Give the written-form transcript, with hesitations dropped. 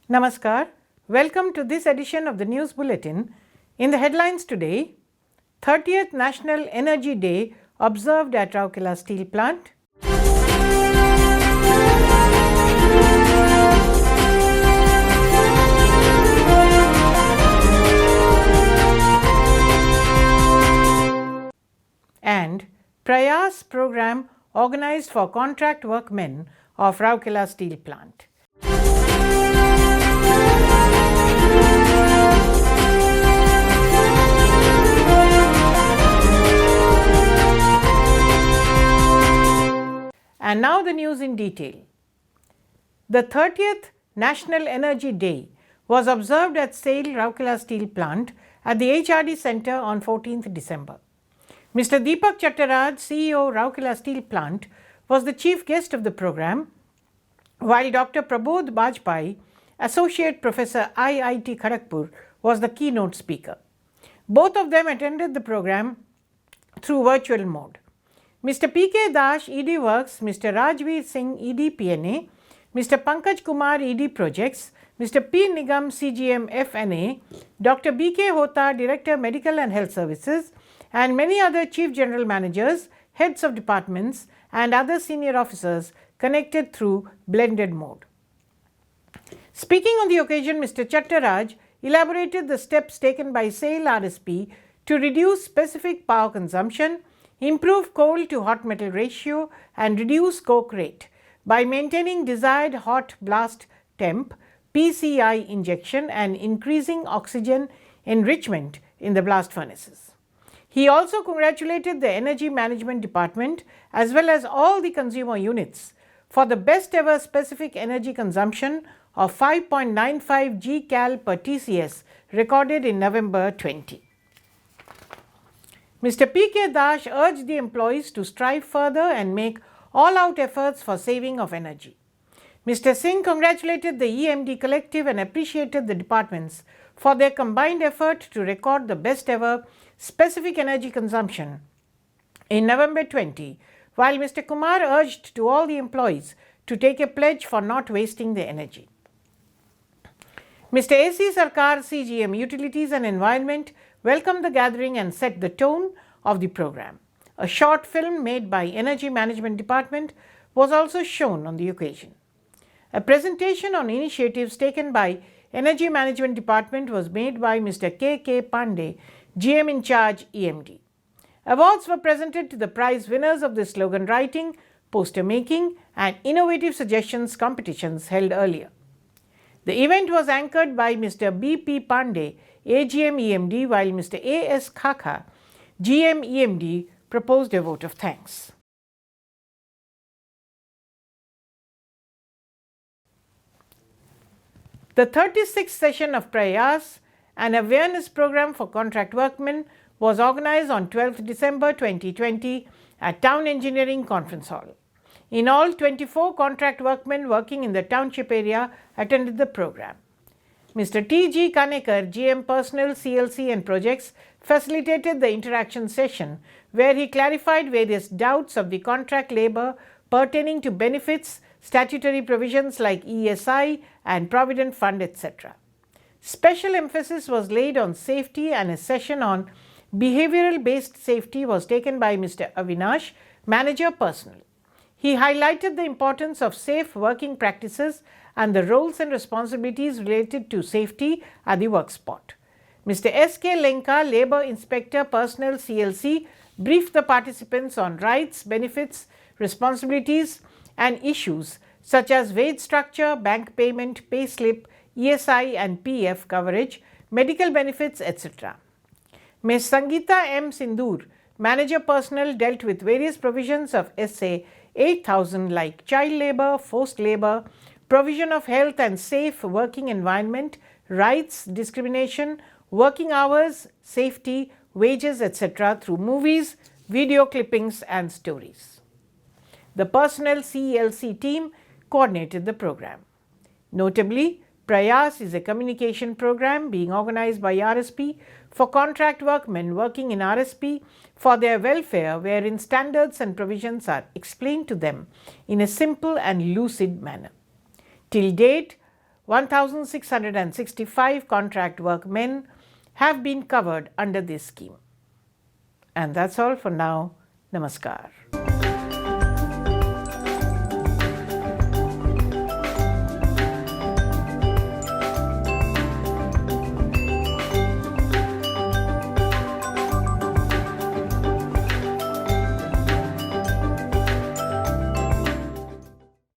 Namaskar. Welcome to this edition of the News Bulletin. In the headlines today, 30th National Energy Day observed at Rourkela Steel Plant. And Prayas program organized for contract workmen of Rourkela Steel Plant. And now the news in detail. The 30th National Energy Day was observed at SAIL Rourkela Steel Plant at the HRD Centre on 14th December. Mr. Deepak Chattaraj, CEO Rourkela Steel Plant, was the chief guest of the program, while Dr. Prabodh Bajpai, Associate Professor IIT Kharagpur, was the keynote speaker. Both of them attended the program through virtual mode. Mr. P.K. Dash, ED Works, Mr. Rajveer Singh, ED PNA, Mr. Pankaj Kumar, ED Projects, Mr. P. Nigam, CGM FNA, Dr. B.K. Hota, Director Medical and Health Services, and many other Chief General Managers, heads of departments, and other senior officers connected through blended mode. Speaking on the occasion, Mr. Chattaraj elaborated the steps taken by SAIL RSP to reduce specific power consumption, improve coal to hot metal ratio, and reduce coke rate by maintaining desired hot blast temp PCI injection and increasing oxygen enrichment in the blast furnaces. He also congratulated the Energy Management Department as well as all the consumer units for the best ever specific energy consumption of 5.95 Gcal per TCS recorded in November 20. Mr. P.K. Dash urged the employees to strive further and make all-out efforts for saving of energy. Mr. Singh congratulated the EMD collective and appreciated the departments for their combined effort to record the best ever specific energy consumption in November 20, while Mr. Kumar urged to all the employees to take a pledge for not wasting the energy. Mr. A.C. Sarkar, CGM Utilities and Environment, welcomed the gathering and set the tone of the program. A short film made by Energy Management Department was also shown on the occasion. A presentation on initiatives taken by Energy Management Department was made by Mr. K. Pandey, GM in charge EMD. Awards were presented to the prize winners of the slogan writing, poster making and innovative suggestions competitions held earlier. The event was anchored by Mr. B.P. Pandey, AGM EMD, while Mr. A.S. Khaka, GM EMD, proposed a vote of thanks. The 36th session of Prayas, an awareness program for contract workmen, was organized on 12th December 2020 at Town Engineering Conference Hall. In all, 24 contract workmen working in the township area attended the program. Mr. T.G. Kanekar, GM Personnel, CLC and Projects, facilitated the interaction session where he clarified various doubts of the contract labour pertaining to benefits, statutory provisions like ESI and Provident Fund, etc. Special emphasis was laid on safety and a session on behavioral-based safety was taken by Mr. Avinash, Manager Personnel. He highlighted the importance of safe working practices and the roles and responsibilities related to safety at the work spot. Mr. S.K. Lenka, Labour Inspector Personnel CLC, briefed the participants on rights, benefits, responsibilities and issues such as wage structure, bank payment, pay slip, ESI and PF coverage, medical benefits, etc. Ms. Sangeeta M. Sindoor, Manager Personnel, dealt with various provisions of SA 8000 like child labour, forced labour, provision of health and safe working environment, rights, discrimination, working hours, safety, wages, etc. through movies, video clippings and stories. The Personnel CLC team coordinated the program. Notably, Prayas is a communication program being organized by RSP for contract workmen working in RSP for their welfare, wherein standards and provisions are explained to them in a simple and lucid manner. Till date, 1,665 contract workmen have been covered under this scheme. And that's all for now. Namaskar.